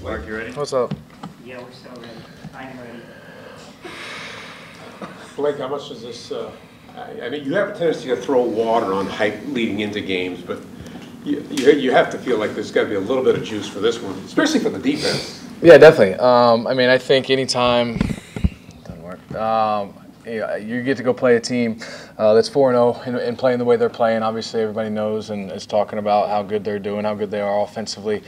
Mark, you ready? What's up? Yeah, we're so ready. I'm ready. Blake, how much does this, I mean, you have a tendency to throw water on hype leading into games, but you have to feel like there's got to be a little bit of juice for this one, especially for the defense. Yeah, definitely. I mean, I think anytime doesn't work. You get to go play a team that's 4-0 and playing the way they're playing. Obviously, everybody knows and is talking about how good they're doing, how good they are offensively.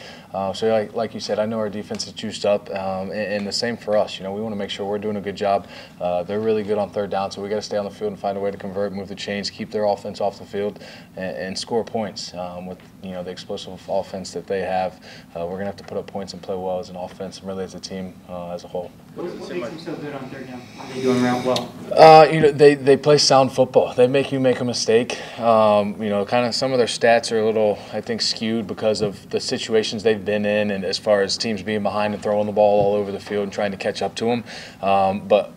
So, like you said, I know our defense is juiced up, and the same for us. You know, we want to make sure we're doing a good job. They're really good on third down, so we got to stay on the field and find a way to convert, move the chains, keep their offense off the field, and score points. With the explosive offense that they have, we're gonna have to put up points and play well as an offense and really as a team as a whole. What makes them so good on third down? Are they doing around well? They play sound football. They make you make a mistake. Kind of some of their stats are a little, I think, skewed because of the situations they've been in, and as far as teams being behind and throwing the ball all over the field and trying to catch up to them. But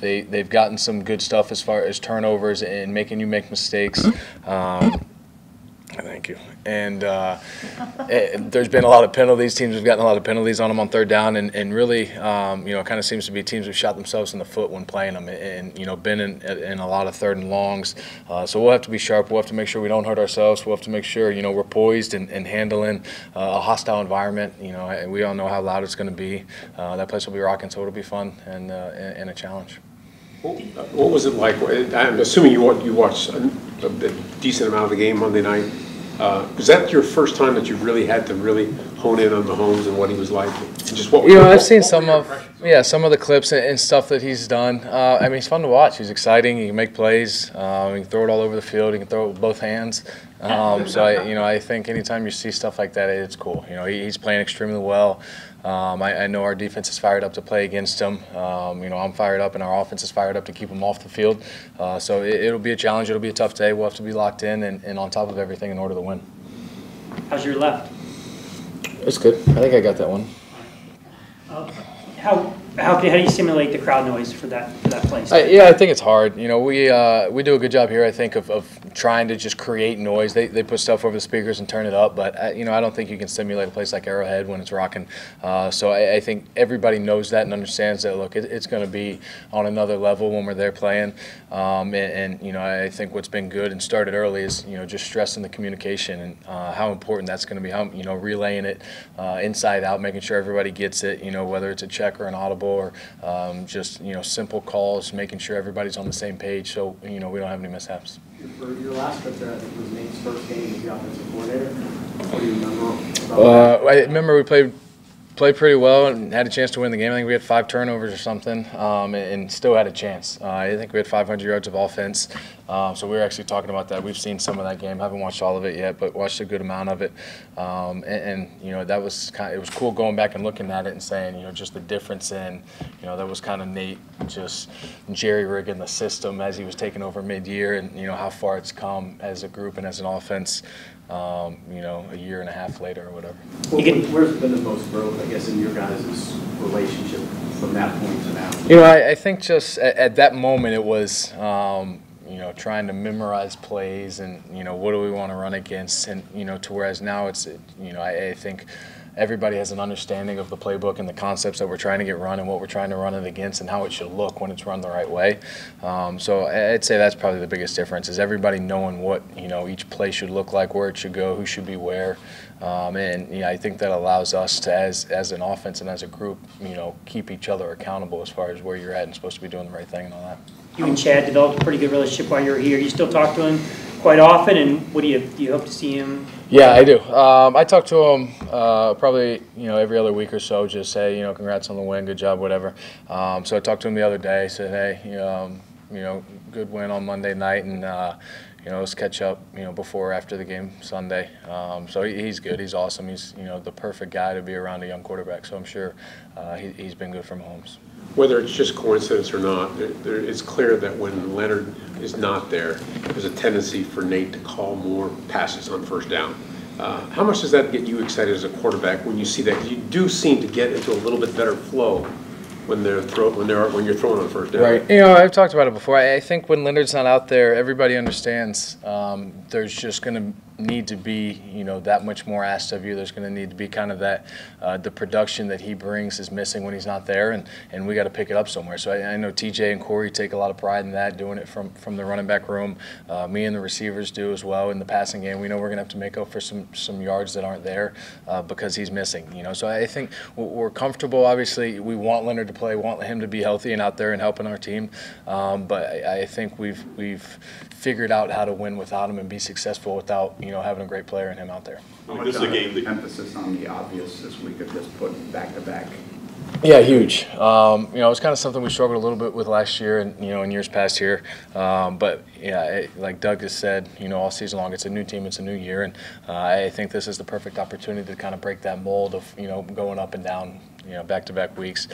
they've gotten some good stuff as far as turnovers and making you make mistakes. Thank you. And there's been a lot of penalties. Teams have gotten a lot of penalties on them on third down, and really, it kind of seems to be teams who shot themselves in the foot when playing them, and been in a lot of third and longs. So we'll have to be sharp. We'll have to make sure we don't hurt ourselves. We'll have to make sure we're poised and handling a hostile environment. We all know how loud it's going to be. That place will be rocking, so it'll be fun and a challenge. What was it like? I'm assuming you watched a decent amount of the game Monday night. Was that your first time that you really had to really hone in on Mahomes and what he was like? Just I've seen some of the clips and stuff that he's done. I mean, he's fun to watch. He's exciting. He can make plays. He can throw it all over the field. He can throw it with both hands. So I think anytime you see stuff like that, it's cool. He's playing extremely well. I know our defense is fired up to play against him. I'm fired up, and our offense is fired up to keep him off the field. So it'll be a challenge. It'll be a tough day. We'll have to be locked in and on top of everything in order to win. How's your left? It's good. I think I got that one. How do you simulate the crowd noise for that place? I think it's hard. We do a good job here, I think, of trying to just create noise. They put stuff over the speakers and turn it up, but I don't think you can simulate a place like Arrowhead when it's rocking. So I think everybody knows that and understands that. Look, it's going to be on another level when we're there playing. I think what's been good and started early is just stressing the communication and how important that's going to be. How relaying it inside out, making sure everybody gets it. Whether it's a check or an audible or just simple calls, making sure everybody's on the same page so we don't have any mishaps. For your last trip there, I think it was Nate's first game as the offensive coordinator. What do you remember about that? I remember we played pretty well and had a chance to win the game. I think we had 5 turnovers or something, and still had a chance. I think we had 500 yards of offense. So we were actually talking about that. We've seen some of that game. Haven't watched all of it yet, but watched a good amount of it. That was it was cool going back and looking at it and saying, just the difference in, that was kind of Nate just jerry-rigging the system as he was taking over mid-year, and how far it's come as a group and as an offense. A year and a half later or whatever. Where's been the most growth, I guess, in your guys' relationship from that point to now? I think just at that moment it was, trying to memorize plays and, what do we want to run against, and, to whereas now it's, I think everybody has an understanding of the playbook and the concepts that we're trying to get run and what we're trying to run it against and how it should look when it's run the right way. So I'd say that's probably the biggest difference is everybody knowing what, each play should look like, where it should go, who should be where. I think that allows us to, as an offense and as a group, keep each other accountable as far as where you're at and supposed to be doing the right thing and all that. You and Chad developed a pretty good relationship while you were here. You still talk to him quite often, and do you hope to see him? Yeah, I do. I talk to him probably every other week or so. Just say congrats on the win, good job, whatever. So I talked to him the other day. Said hey, good win on Monday night, and let's catch up before or after the game Sunday. So he's good. He's awesome. He's the perfect guy to be around a young quarterback. So I'm sure he's been good for Mahomes. Whether it's just coincidence or not, it's clear that when Leonard is not there, there's a tendency for Nate to call more passes on first down. How much does that get you excited as a quarterback when you see that? 'Cause you do seem to get into a little bit better flow when you're throwing on first down. Right. I've talked about it before. I think when Leonard's not out there, everybody understands there's just going to need to be, that much more asked of you. There's going to need to be kind of that, the production that he brings is missing when he's not there, and we got to pick it up somewhere. So I know TJ and Corey take a lot of pride in that, doing it from the running back room. Me and the receivers do as well in the passing game. We know we're going to have to make up for some yards that aren't there because he's missing. So I think we're comfortable. Obviously, we want Leonard to play, want him to be healthy and out there and helping our team. But I think we've figured out how to win without him and be successful without having a great player in him out there. This is a game that emphasis on the obvious this week of just putting back to back. Yeah, huge. It was kind of something we struggled a little bit with last year and in years past here. But yeah, like Doug has said, all season long, it's a new team, it's a new year, and I think this is the perfect opportunity to kind of break that mold of going up and down, back-to-back weeks,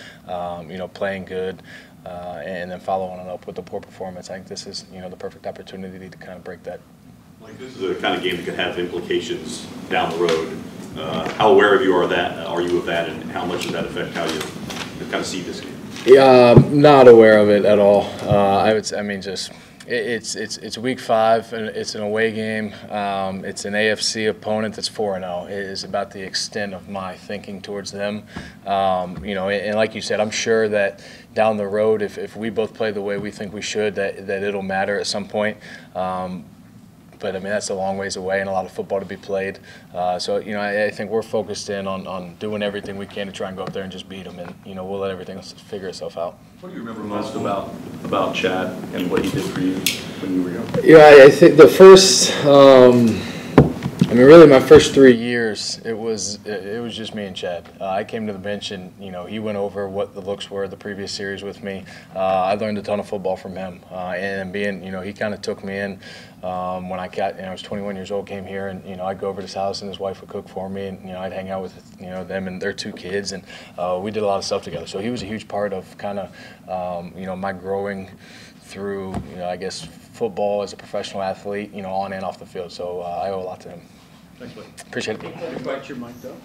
playing good. And then following it up with the poor performance. I think this is, the perfect opportunity to kind of break that. Like, this is the kind of game that could have implications down the road. How aware are you of that, and how much does that affect how you kind of see this game? Yeah, I'm not aware of it at all. It's week 5, and it's an away game. It's an AFC opponent that's 4-0. It is about the extent of my thinking towards them. And like you said, I'm sure that down the road, if we both play the way we think we should, that it'll matter at some point. But that's a long ways away and a lot of football to be played. So I think we're focused in on doing everything we can to try and go up there and just beat them, and we'll let everything else figure itself out. What do you remember most about Chad and what he did for you when you were young? Yeah, I think the first, really my first 3 years, it was just me and Chad. I came to the bench and, he went over what the looks were the previous series with me. I learned a ton of football from him. And being, he kind of took me in when I was 21 years old, came here, and, I'd go over to his house and his wife would cook for me, and, I'd hang out with, them and their 2 kids, and we did a lot of stuff together. So he was a huge part of kind of, my growing through, I guess, football as a professional athlete, on and off the field. So I owe a lot to him. Thanks, Blake. Appreciate it. Invite your mic, though.